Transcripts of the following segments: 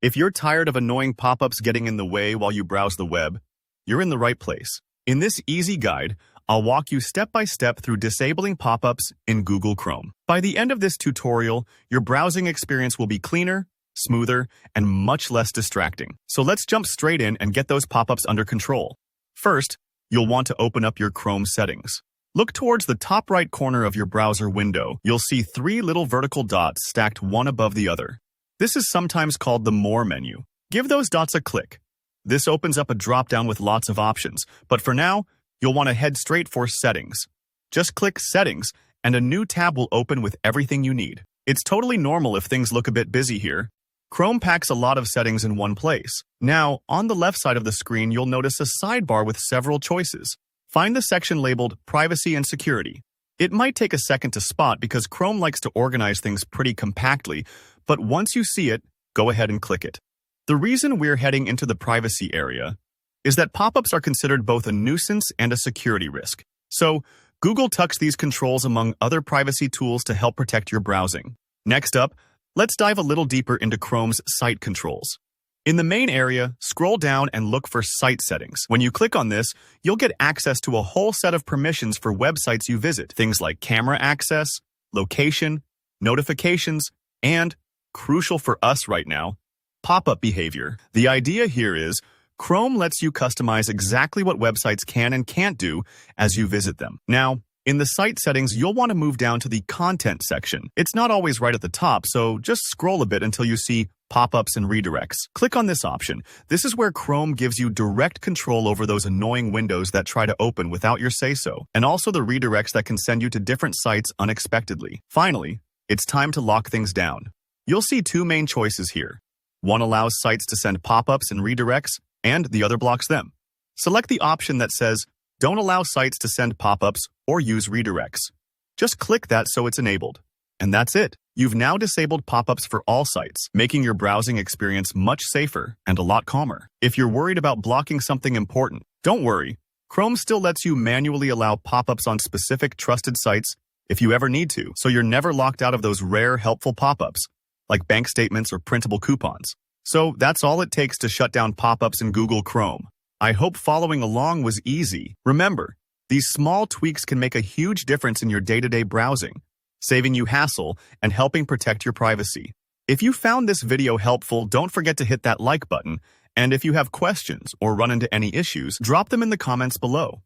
If you're tired of annoying pop-ups getting in the way while you browse the web, you're in the right place. In this easy guide, I'll walk you step by step through disabling pop-ups in Google Chrome. By the end of this tutorial, your browsing experience will be cleaner, smoother, and much less distracting. So let's jump straight in and get those pop-ups under control. First, you'll want to open up your Chrome settings. Look towards the top right corner of your browser window. You'll see 3 little vertical dots stacked one above the other. This is sometimes called the More menu. Give those dots a click. This opens up a drop-down with lots of options, but for now, you'll want to head straight for Settings. Just click Settings, and a new tab will open with everything you need. It's totally normal if things look a bit busy here. Chrome packs a lot of settings in one place. Now, on the left side of the screen, you'll notice a sidebar with several choices. Find the section labeled Privacy and Security. It might take a second to spot because Chrome likes to organize things pretty compactly, but once you see it, go ahead and click it. The reason we're heading into the privacy area is that pop-ups are considered both a nuisance and a security risk. So, Google tucks these controls among other privacy tools to help protect your browsing. Next up, let's dive a little deeper into Chrome's site controls. In the main area, scroll down and look for Site Settings. When you click on this, you'll get access to a whole set of permissions for websites you visit. Things like camera access, location, notifications, and, crucial for us right now, pop-up behavior. The idea here is Chrome lets you customize exactly what websites can and can't do as you visit them. Now, in the site settings, you'll want to move down to the Content section. It's not always right at the top, so just scroll a bit until you see Pop-ups and Redirects. Click on this option. This is where Chrome gives you direct control over those annoying windows that try to open without your say-so, and also the redirects that can send you to different sites unexpectedly. Finally, it's time to lock things down. You'll see 2 main choices here. One allows sites to send pop-ups and redirects, and the other blocks them. Select the option that says, Don't allow sites to send pop-ups or use redirects. Just click that so it's enabled. And that's it. You've now disabled pop-ups for all sites, making your browsing experience much safer and a lot calmer. If you're worried about blocking something important, don't worry. Chrome still lets you manually allow pop-ups on specific trusted sites if you ever need to, so you're never locked out of those rare, helpful pop-ups, like bank statements or printable coupons. So that's all it takes to shut down pop-ups in Google Chrome. I hope following along was easy. Remember, these small tweaks can make a huge difference in your day-to-day browsing, saving you hassle and helping protect your privacy. If you found this video helpful, don't forget to hit that like button, and if you have questions or run into any issues, drop them in the comments below.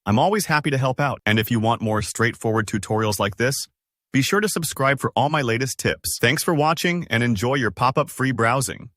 I'm always happy to help out, and if you want more straightforward tutorials like this, be sure to subscribe for all my latest tips. Thanks for watching and enjoy your pop-up free browsing.